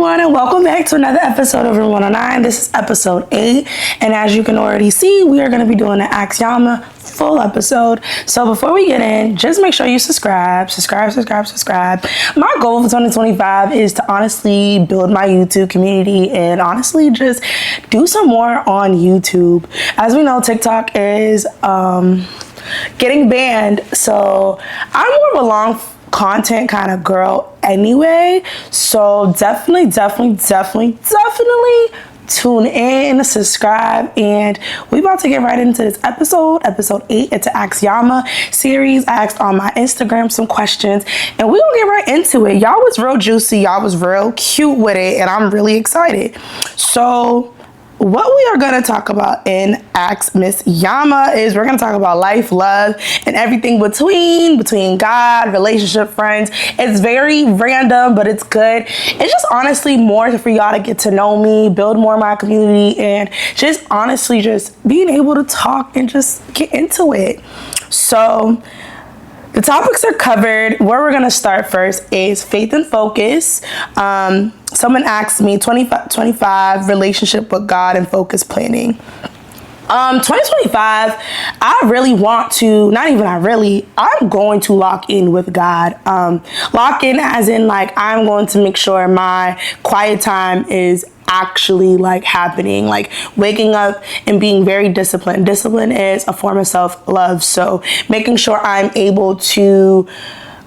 everyone, and welcome back to another episode of Room 109. This is episode 8, and as you can already see, we are going to be doing an Ask Yama full episode. So before we get in, just make sure you subscribe. My goal for 2025 is to honestly build my YouTube community and honestly just do some more on YouTube. As we know, TikTok is getting banned, so I'm more of a long content kind of girl anyway, so definitely tune in, subscribe, and we about to get right into this episode 8. It's an Ask Yama series. I asked on my Instagram some questions, and we gonna get right into it. Y'all was real juicy, y'all was real cute with it, and I'm really excited. So what we are going to talk about in Ask Miss Yama is we're going to talk about life, love, and everything between God, relationship, friends. It's very random, but it's good. It's just honestly more for y'all to get to know me, build more of my community, and just honestly just being able to talk and just get into it. So the topics are covered. Where we're going to start first is faith and focus. Someone asked me 25 relationship with God and focus planning. 2025, I'm going to lock in with God. Lock in as in like I'm going to make sure my quiet time is actually like happening, like waking up and being very disciplined. Discipline is a form of self-love, so making sure I'm able to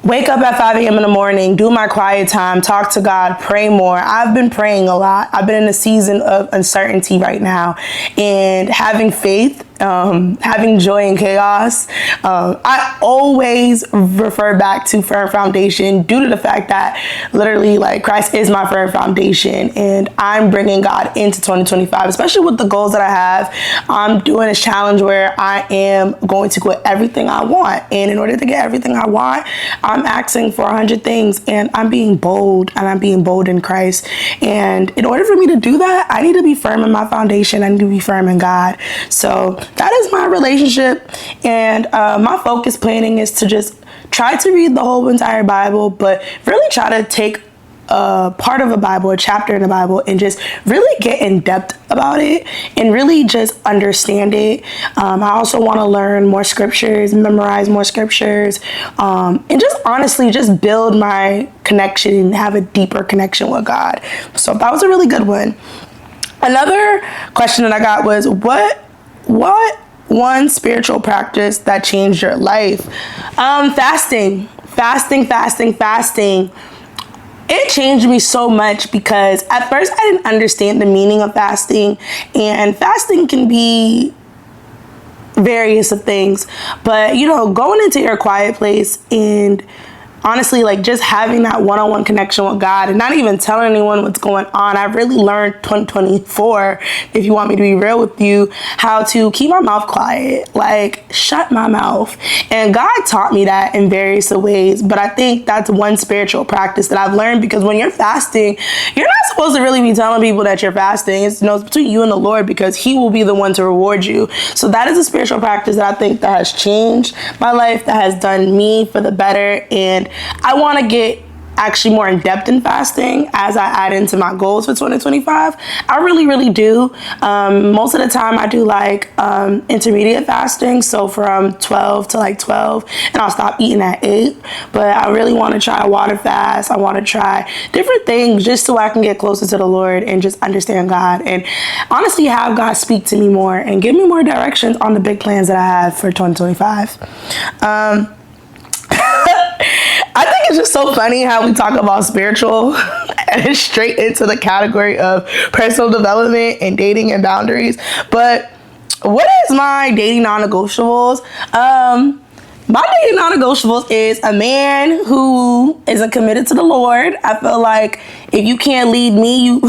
wake up at 5 a.m. in the morning, do my quiet time, talk to God, pray more. I've been praying a lot. I've been in a season of uncertainty right now, and having faith, having joy in chaos. I always refer back to firm foundation due to the fact that literally like Christ is my firm foundation, and I'm bringing God into 2025, especially with the goals that I have. I'm doing this challenge where I am going to get everything I want, and in order to get everything I want, I'm asking for 100 things, and I'm being bold, and I'm being bold in Christ. And in order for me to do that, I need to be firm in my foundation. I need to be firm in God. So that is my relationship, and my focus planning is to just try to read the whole entire Bible, but really try to take a part of a Bible, a chapter in the Bible, and just really get in depth about it and really just understand it. I also want to learn more scriptures, memorize more scriptures, and just honestly just build my connection and have a deeper connection with God. So that was a really good one. Another question that I got was what one spiritual practice that changed your life? Fasting. It changed me so much because at first I didn't understand the meaning of fasting, and fasting can be various of things, but going into your quiet place and honestly, like just having that one-on-one connection with God and not even telling anyone what's going on. I really learned 2024, if you want me to be real with you, how to keep my mouth quiet, like shut my mouth. And God taught me that in various ways, but I think that's one spiritual practice that I've learned, because when you're fasting, you're not supposed to really be telling people that you're fasting. It's between you and the Lord, because He will be the one to reward you. So that is a spiritual practice that I think that has changed my life, that has done me for the better, and I want to get actually more in depth in fasting as I add into my goals for 2025. I really do. Most of the time I do like intermediate fasting, so from 12 to like 12, and I'll stop eating at 8. But I really want to try a water fast. I want to try different things just so I can get closer to the Lord and just understand God, and honestly have God speak to me more and give me more directions on the big plans that I have for 2025. I think it's just so funny how we talk about spiritual and straight into the category of personal development and dating and boundaries. But what is my dating non-negotiables? My dating non-negotiables is a man who isn't committed to the Lord. I feel like if you can't lead me,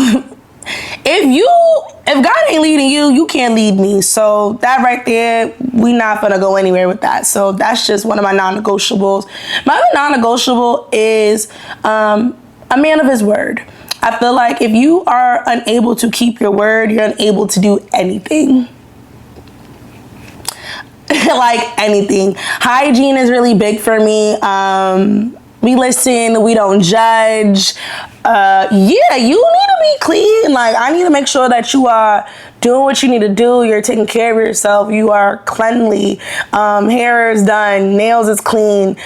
if God ain't leading you, you can't lead me. So that right there, we not gonna go anywhere with that. So that's just one of my non-negotiables. My other non-negotiable is a man of his word. I feel like if you are unable to keep your word, you're unable to do anything. Like anything. Hygiene is really big for me. We listen, we don't judge. Yeah, you need to be clean. Like, I need to make sure that you are doing what you need to do. You're taking care of yourself. You are cleanly. Hair is done. Nails is clean.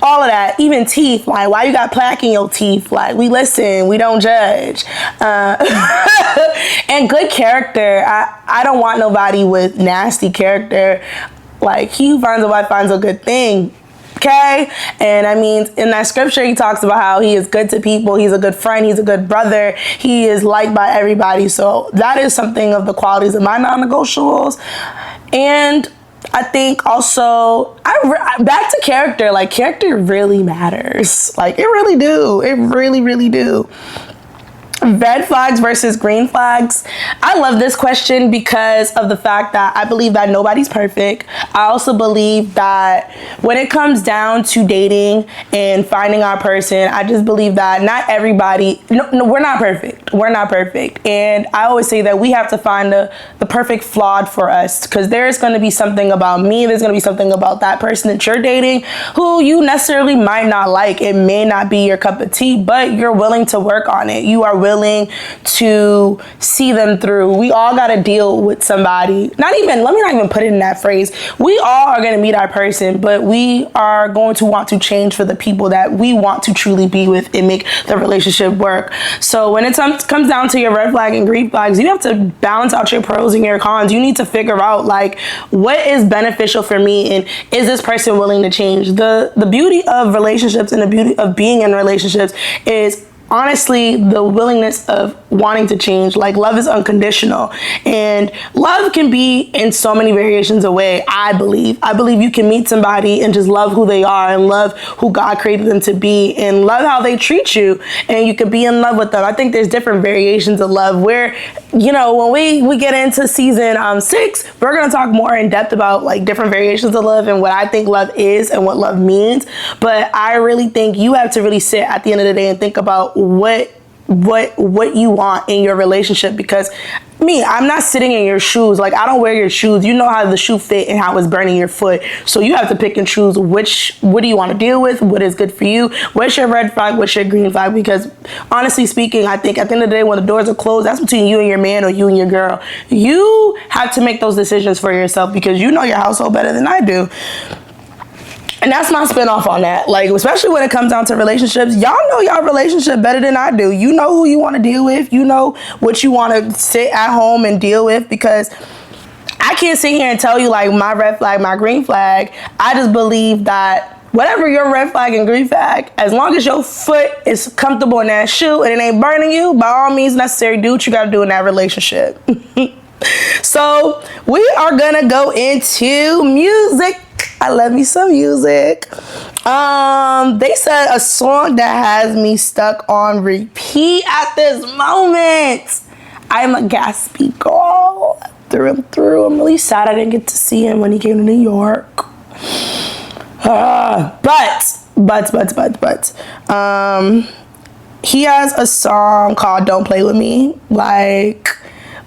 All of that. Even teeth. Like, why you got plaque in your teeth? Like, we listen. We don't judge. And good character. I don't want nobody with nasty character. Like, he who finds a wife finds a good thing. Okay? And I mean, in that scripture, he talks about how he is good to people. He's a good friend. He's a good brother. He is liked by everybody. So that is something of the qualities of my non-negotiables. And I think also, back to character. Like, character really matters. Like, it really do. It really, really do. Red flags versus green flags. I love this question because of the fact that I believe that nobody's perfect. I also believe that when it comes down to dating and finding our person, I just believe that not everybody, no, we're not perfect. We're not perfect. And I always say that we have to find the perfect flawed for us, because there's going to be something about me, there's going to be something about that person that you're dating who you necessarily might not like. It may not be your cup of tea, but you're willing to work on it. You are willing to see them through. We all got to deal with somebody. Let me not even put it in that phrase. We all are going to meet our person, but we are going to want to change for the people that we want to truly be with and make the relationship work. So when it comes down to your red flag and green flags, you have to balance out your pros and your cons. You need to figure out, like, what is beneficial for me, and is this person willing to change? The beauty of relationships and the beauty of being in relationships is honestly the willingness of wanting to change. Like, love is unconditional, and love can be in so many variations of way. I believe you can meet somebody and just love who they are and love who God created them to be and love how they treat you, and you can be in love with them. I think there's different variations of love where, you know, when we get into season 6, we're going to talk more in depth about like different variations of love and what I think love is and what love means. But I really think you have to really sit at the end of the day and think about what you want in your relationship, because I'm not sitting in your shoes. Like, I don't wear your shoes. You know how the shoe fit and how it's burning your foot. So you have to pick and choose what do you want to deal with? What is good for you? What's your red flag? What's your green flag? Because honestly speaking, I think at the end of the day, when the doors are closed, that's between you and your man or you and your girl. You have to make those decisions for yourself, because you know your household better than I do. And that's my spinoff on that. Like, especially when it comes down to relationships, y'all know y'all relationship better than I do. You know who you want to deal with. You know what you want to sit at home and deal with, because I can't sit here and tell you like my red flag, my green flag. I just believe that whatever your red flag and green flag, as long as your foot is comfortable in that shoe and it ain't burning you, by all means necessary, do what you got to do in that relationship. So we are going to go into music. I love me some music. They said a song that has me stuck on repeat at this moment. I'm a Gatsby girl through and through. I'm really sad I didn't get to see him when he came to New York. But he has a song called "Don't Play With Me." Like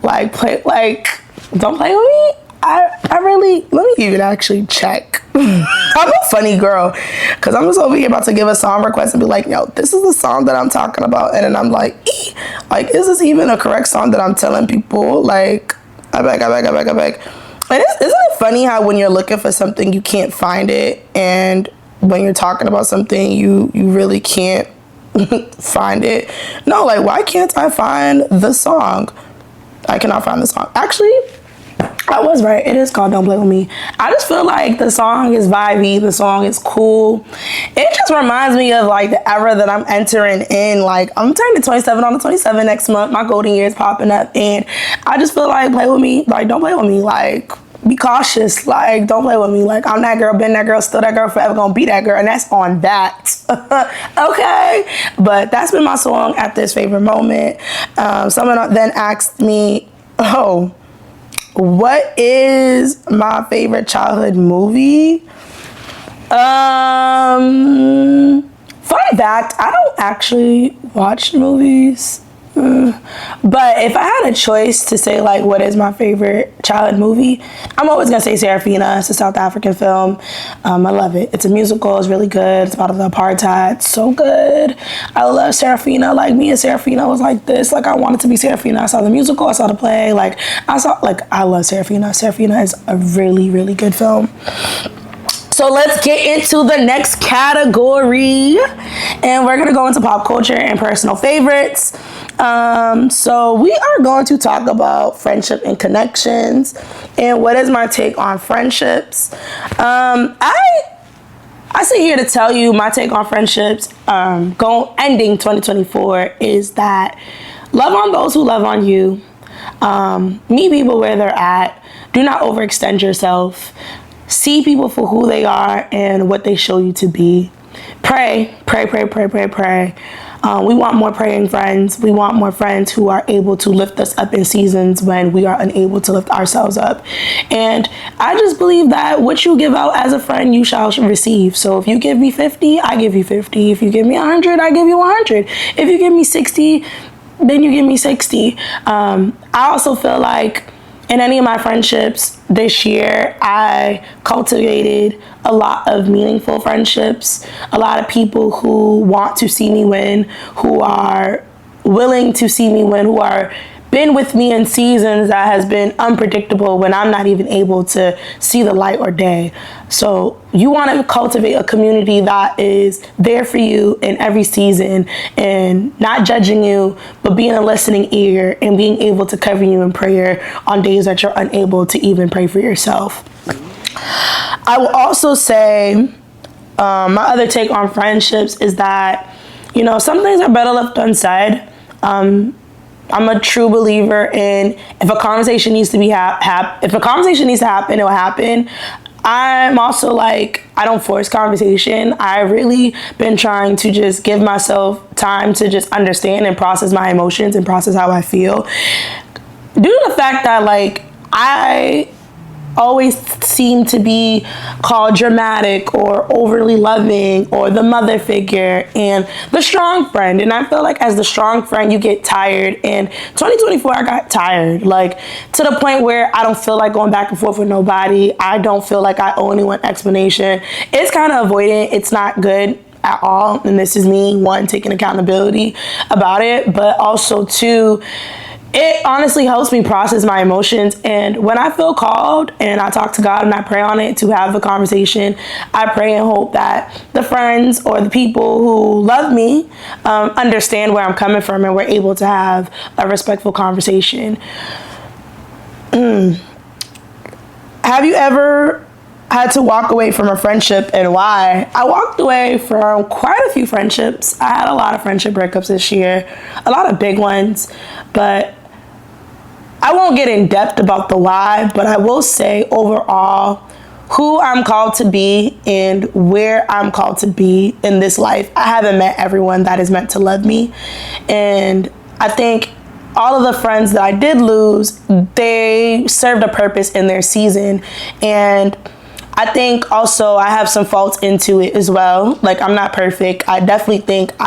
don't play with me. I really, let me even actually check. I'm a funny girl, because I'm just over here about to give a song request and be like, yo, this is the song that I'm talking about. And then I'm like, is this even a correct song that I'm telling people? Like, I beg. And isn't it funny how when you're looking for something, you can't find it, and when you're talking about something, you really can't find it? No, like, why can't I find the song? I cannot find the song. Actually, I was right. It is called "Don't Play With Me." I just feel like the song is vibey. The song is cool. It just reminds me of like the era that I'm entering in. Like, I'm turning 27 on the 27 next month. My golden year is popping up, and I just feel like play with me. Like, don't play with me. Like, be cautious. Like, don't play with me. Like, I'm that girl, been that girl, still that girl, forever gonna be that girl, and that's on that. Okay, but that's been my song at this favorite moment. Someone then asked me, "Oh, what is my favorite childhood movie?" Fun fact, I don't actually watch movies. But if I had a choice to say, like, what is my favorite childhood movie, I'm always going to say Serafina. It's a South African film. I love it. It's a musical. It's really good. It's about the apartheid. It's so good. I love Serafina. Like, me and Serafina was like this. Like, I wanted to be Serafina. I saw the musical. I saw the play. Like, I love Serafina. Serafina is a really, really good film. So let's get into the next category, and we're gonna go into pop culture and personal favorites. So we are going to talk about friendship and connections, and what is my take on friendships. I sit here to tell you my take on friendships. Ending 2024 is that love on those who love on you. Meet people where they're at. Do not overextend yourself. See people for who they are and what they show you to be. Pray. We want more praying friends. We want more friends who are able to lift us up in seasons when we are unable to lift ourselves up. And I just believe that what you give out as a friend, you shall receive. So if you give me 50, I give you 50. If you give me 100, I give you 100. If you give me 60, then you give me 60. I also feel like in any of my friendships this year, I cultivated a lot of meaningful friendships, a lot of people who want to see me win, who are willing to see me win, who are been with me in seasons that has been unpredictable when I'm not even able to see the light or day. So you want to cultivate a community that is there for you in every season and not judging you, but being a listening ear and being able to cover you in prayer on days that you're unable to even pray for yourself. I will also say my other take on friendships is that, some things are better left unsaid. I'm a true believer in if a conversation needs to be if a conversation needs to happen, it will happen. I'm also like, I don't force conversation. I really been trying to just give myself time to just understand and process my emotions and process how I feel. Due to the fact that I always seem to be called dramatic or overly loving or the mother figure and the strong friend. And I feel like as the strong friend, you get tired. And 2024, I got tired, to the point where I don't feel like going back and forth with nobody. I don't feel like I owe anyone explanation. It's kind of avoidant. It's not good at all. And this is me, one, taking accountability about it, but also two, it honestly helps me process my emotions. And when I feel called and I talk to God and I pray on it to have the conversation, I pray and hope that the friends or the people who love me understand where I'm coming from and we're able to have a respectful conversation. Have you ever had to walk away from a friendship, and why? I walked away from quite a few friendships. I had a lot of friendship breakups this year, a lot of big ones, but I won't get in depth about the why, but I will say overall, who I'm called to be and where I'm called to be in this life, I haven't met everyone that is meant to love me. And I think all of the friends that I did lose, they served a purpose in their season. And I think also I have some faults into it as well. I'm not perfect. I definitely think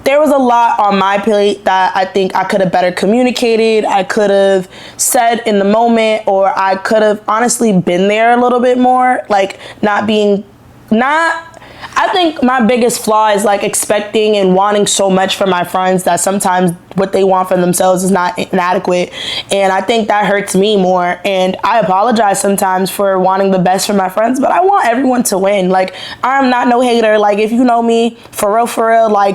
there was a lot on my plate that I think I could have better communicated. I could have said in the moment, or I could have honestly been there a little bit more. I think my biggest flaw is expecting and wanting so much from my friends that sometimes what they want for themselves is not inadequate. And I think that hurts me more. And I apologize sometimes for wanting the best for my friends, but I want everyone to win. I'm not no hater. If you know me, for real,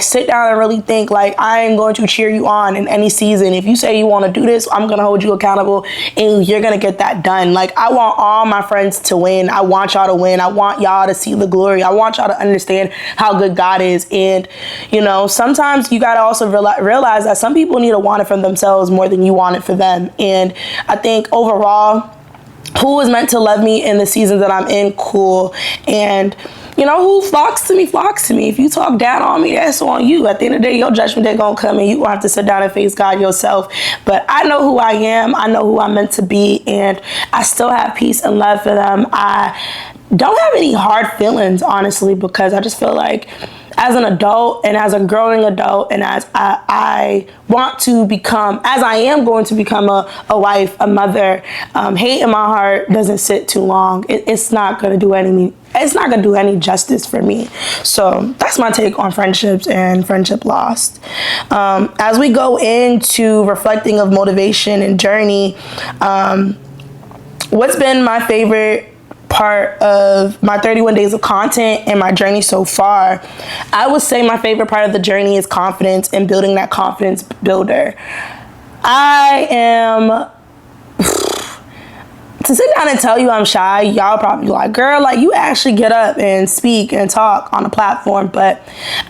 sit down and really think, I am going to cheer you on in any season. If you say you want to do this, I'm going to hold you accountable and you're going to get that done. I want all my friends to win. I want y'all to win. I want y'all to see the glory. I want y'all to understand how good God is. And, sometimes you got to also realize that some people need to want it for themselves more than you want it for them. And I think overall, who is meant to love me in the seasons that I'm in, cool. And who flocks to me. If you talk down on me, that's on you. At the end of the day, your judgment day gonna come and you gonna have to sit down and face God yourself. But I know who I am. I know who I'm meant to be. And I still have peace and love for them. I don't have any hard feelings, honestly, because I just feel like as an adult and as a growing adult, and as I want to become, as I am going to become a wife, a mother, hate in my heart doesn't sit too long. It's not going to do any justice for me. So that's my take on friendships and friendship lost. As we go into reflecting of motivation and journey, what's been my favorite part of my 31 days of content and my journey so far? I would say my favorite part of the journey is confidence and building that confidence builder. I am, to sit down and tell you I'm shy, y'all probably like, girl, like you actually get up and speak and talk on a platform. But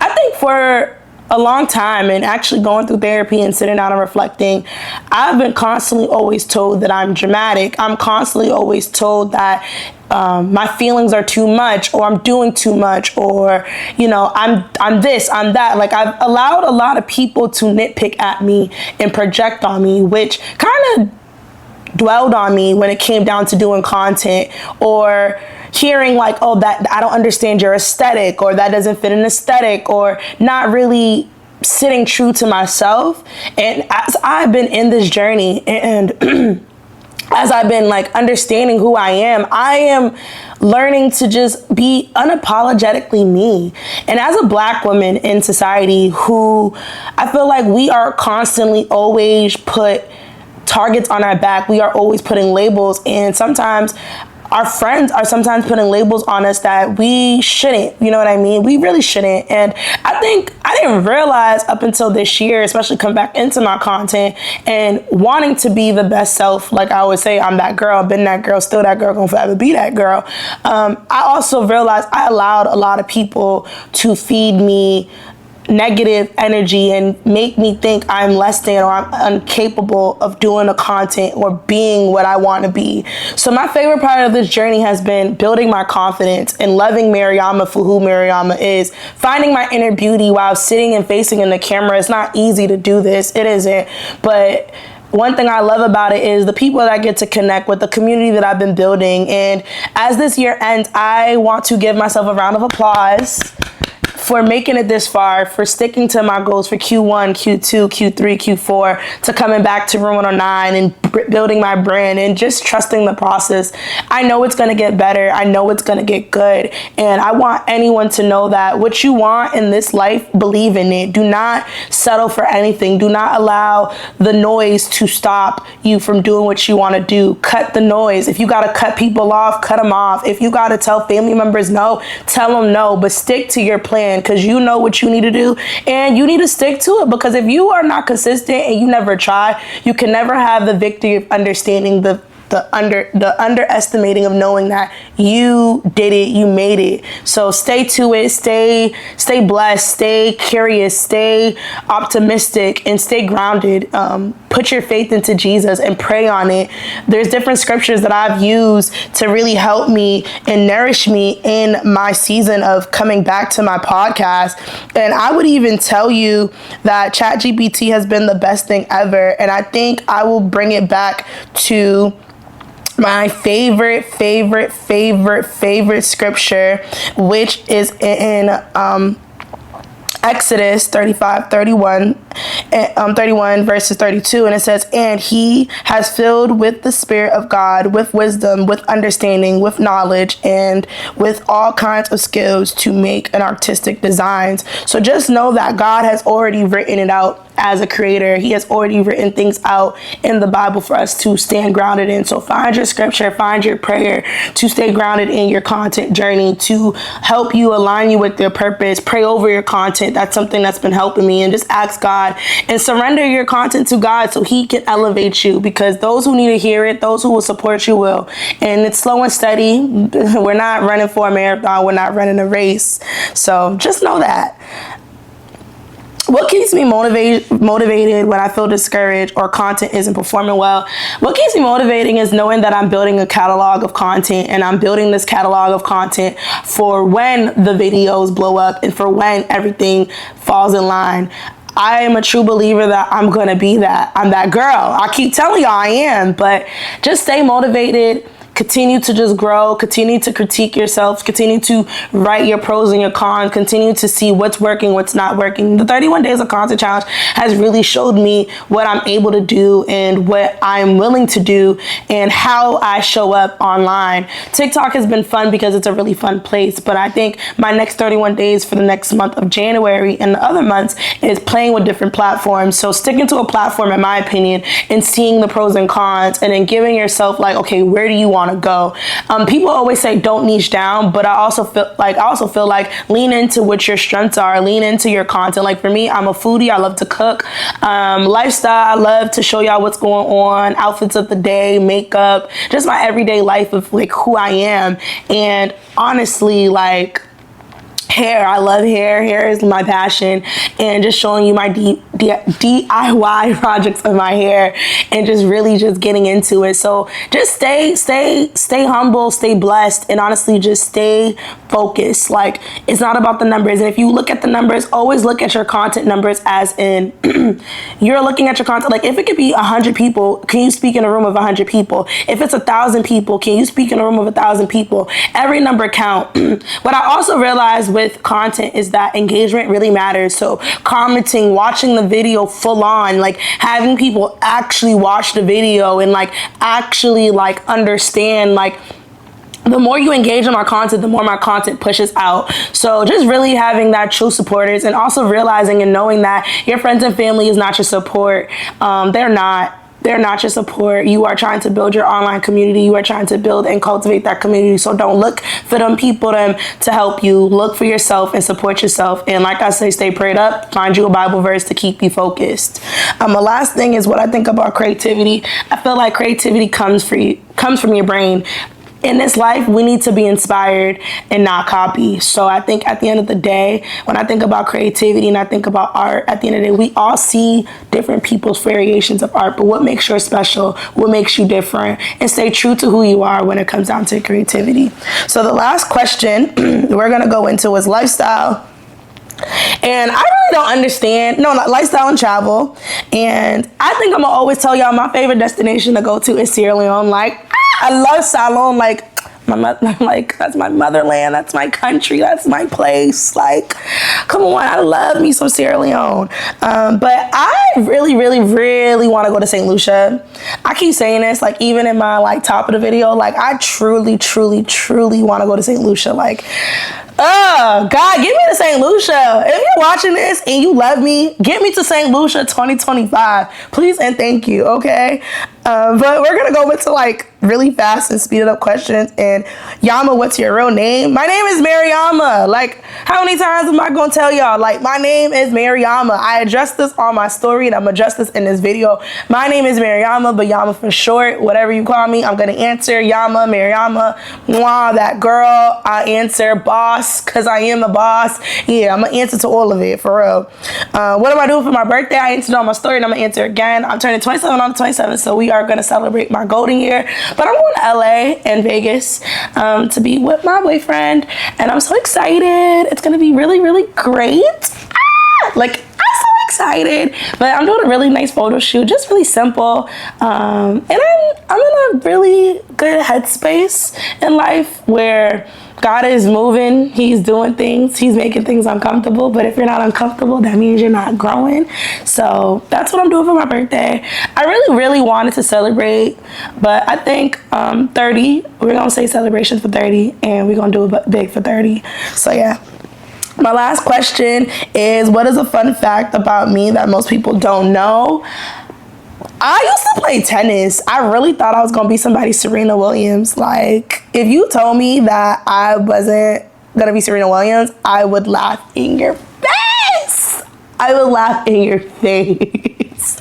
I think for a long time, and actually going through therapy and sitting down and reflecting, I've been constantly always told that I'm dramatic. I'm constantly always told that my feelings are too much, or I'm doing too much, or, you know, I'm this, I'm that. Like, I've allowed a lot of people to nitpick at me and project on me, which kind of dwelled on me when it came down to doing content, or hearing like, oh, that I don't understand your aesthetic, or that doesn't fit an aesthetic, or not really sitting true to myself. And as I've been in this journey, and as I've been like understanding who I am learning to just be unapologetically me. And as a Black woman in society, who I feel like we are constantly always put targets on our back, we are always putting labels, and sometimes our friends are sometimes putting labels on us that we shouldn't, you know what I mean? We really shouldn't. And I think I didn't realize up until this year, especially come back into my content and wanting to be the best self. Like I always say, I'm that girl, been that girl, still that girl, gonna forever be that girl. I also realized I allowed a lot of people to feed me negative energy and make me think I'm less than, or I'm incapable of doing the content or being what I want to be. So my favorite part of this journey has been building my confidence and loving Yama for who Yama is, finding my inner beauty while sitting and facing in the camera. It's not easy to do this. It isn't. But one thing I love about it is the people that I get to connect with, the community that I've been building. And as this year ends, I want to give myself a round of applause for making it this far, for sticking to my goals for Q1, Q2, Q3, Q4, to coming back to Room 109 and building my brand and just trusting the process. I know it's going to get better. I know it's going to get good. And I want anyone to know that what you want in this life, believe in it. Do not settle for anything. Do not allow the noise to stop you from doing what you want to do. Cut the noise. If you got to cut people off, cut them off. If you got to tell family members no, tell them no, but stick to your plan, because you know what you need to do and you need to stick to it. Because if you are not consistent and you never try, you can never have the victory of understanding the underestimating of knowing that you did it, you made it. So stay to it, stay blessed, stay curious, stay optimistic, and stay grounded. Put your faith into Jesus and pray on it. There's different scriptures that I've used to really help me and nourish me in my season of coming back to my podcast. And I would even tell you that ChatGPT has been the best thing ever. And I think I will bring it back to my favorite scripture, which is in Exodus 31 verses 32, and it says, and he has filled with the Spirit of God, with wisdom, with understanding, with knowledge, and with all kinds of skills to make an artistic designs. So just know that God has already written it out. As a creator, he has already written things out in the Bible for us to stand grounded in. So find your scripture, find your prayer to stay grounded in your content journey, to help you align you with your purpose. Pray over your content. That's something that's been helping me. And just ask God and surrender your content to God so he can elevate you, because those who need to hear it, those who will support you will. And it's slow and steady. We're not running for a marathon. We're not running a race. So just know that. What keeps me motivated when I feel discouraged or content isn't performing well? What keeps me motivating is knowing that I'm building a catalog of content, and I'm building this catalog of content for when the videos blow up and for when everything falls in line. I am a true believer that I'm going to be that. I'm that girl. I keep telling y'all I am, but just stay motivated. continue to just grow, continue to critique yourself, continue to write your pros and your cons, continue to see what's working, what's not working. The 31 Days of Content Challenge has really showed me what I'm able to do and what I'm willing to do and how I show up online. TikTok has been fun because it's a really fun place, but I think my next 31 days for the next month of January and the other months is playing with different platforms. So sticking to a platform, in my opinion, and seeing the pros and cons, and then giving yourself like, okay, where do you want to go? People always say don't niche down, but I also feel like lean into what your strengths are, lean into your content. Like for me, I'm a foodie. I love to cook. Lifestyle, I love to show y'all what's going on, outfits of the day, makeup, just my everyday life of like who I am. And honestly, like hair, I love hair. Hair is my passion, and just showing you my DIY projects of my hair and just really just getting into it. So just stay humble, stay blessed, and honestly just stay focused. Like it's not about the numbers. And if you look at the numbers, always look at your content numbers as in you're looking at your content. Like if it could be 100 people, can you speak in a room of 100 people? If it's 1,000 people, can you speak in a room of 1,000 people? Every number count. What I also realized with content is that engagement really matters. So commenting, watching the video full on, like having people actually watch the video and like actually like understand, like the more you engage in my content, the more my content pushes out. So just really having that true supporters, and also realizing and knowing that your friends and family is not your support. They're not your support. You are trying to build your online community. You are trying to build and cultivate that community. So don't look for them people to help you. Look for yourself and support yourself. And like I say, stay prayed up. Find you a Bible verse to keep you focused. The last thing is what I think about creativity. I feel like creativity comes from your brain. In this life, we need to be inspired and not copy. So I think at the end of the day, when I think about creativity and I think about art, at the end of the day, we all see different people's variations of art, but what makes yours special? What makes you different? And stay true to who you are when it comes down to creativity. So the last question we're gonna go into is lifestyle. And I really don't understand, lifestyle and travel. And I think I'm gonna always tell y'all my favorite destination to go to is Sierra Leone. Like, I love Salone, like that's my motherland, that's my country, that's my place. Like, come on, I love me some Sierra Leone. But I really, really, really want to go to St. Lucia. I keep saying this, like even in my like top of the video, like I truly, truly, truly want to go to St. Lucia. Like, oh God, get me to St. Lucia. If you're watching this and you love me, get me to St. Lucia 2025, please and thank you. Okay. But we're gonna go into like really fast and speeded up questions. And Yama, what's your real name? My name is Mary Yama. Like, how many times am I gonna tell y'all? Like, my name is Mary Yama. I addressed this on my story, and I'm gonna address this in this video. My name is Mary Yama, but Yama for short. Whatever you call me, I'm gonna answer Yama, Mary Yama. Mwah, that girl. I answer boss, cause I am the boss. Yeah, I'm gonna answer to all of it for real. What am I doing for my birthday? I answered on my story, and I'm gonna answer again. I'm turning 27 on the 27th, so we are gonna celebrate my golden year. But I'm going to LA and Vegas to be with my boyfriend, and I'm so excited. It's gonna be really, really great. Like, I'm so excited. But I'm doing a really nice photo shoot, just really simple. And I'm in a really good headspace in life where God is moving, he's doing things, he's making things uncomfortable. But if you're not uncomfortable, that means you're not growing. So that's what I'm doing for my birthday. I really, really wanted to celebrate, but I think 30, we're gonna say celebrations for 30, and we're gonna do it big for 30. So yeah. My last question is, what is a fun fact about me that most people don't know? I used to play tennis. I really thought I was going to be somebody Serena Williams. Like, if you told me that I wasn't going to be Serena Williams, I would laugh in your face. I would laugh in your face.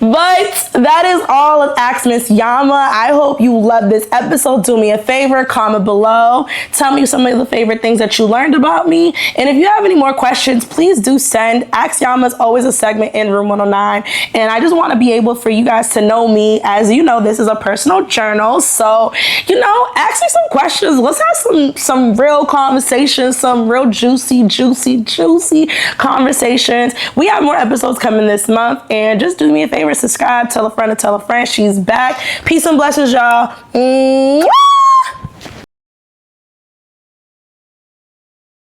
But that is all of Ask Miss Yama. I hope you love this episode. Do me a favor, comment below. Tell me some of the favorite things that you learned about me. And if you have any more questions, please do send. Ask Yama is always a segment in Room 109. And I just want to be able for you guys to know me. As you know, this is a personal journal. So, ask me some questions. Let's have some real conversations, some real juicy conversations. We have more episodes coming this month. And just do me a favorite, subscribe, tell a friend to tell a friend. She's back. Peace and blessings, y'all.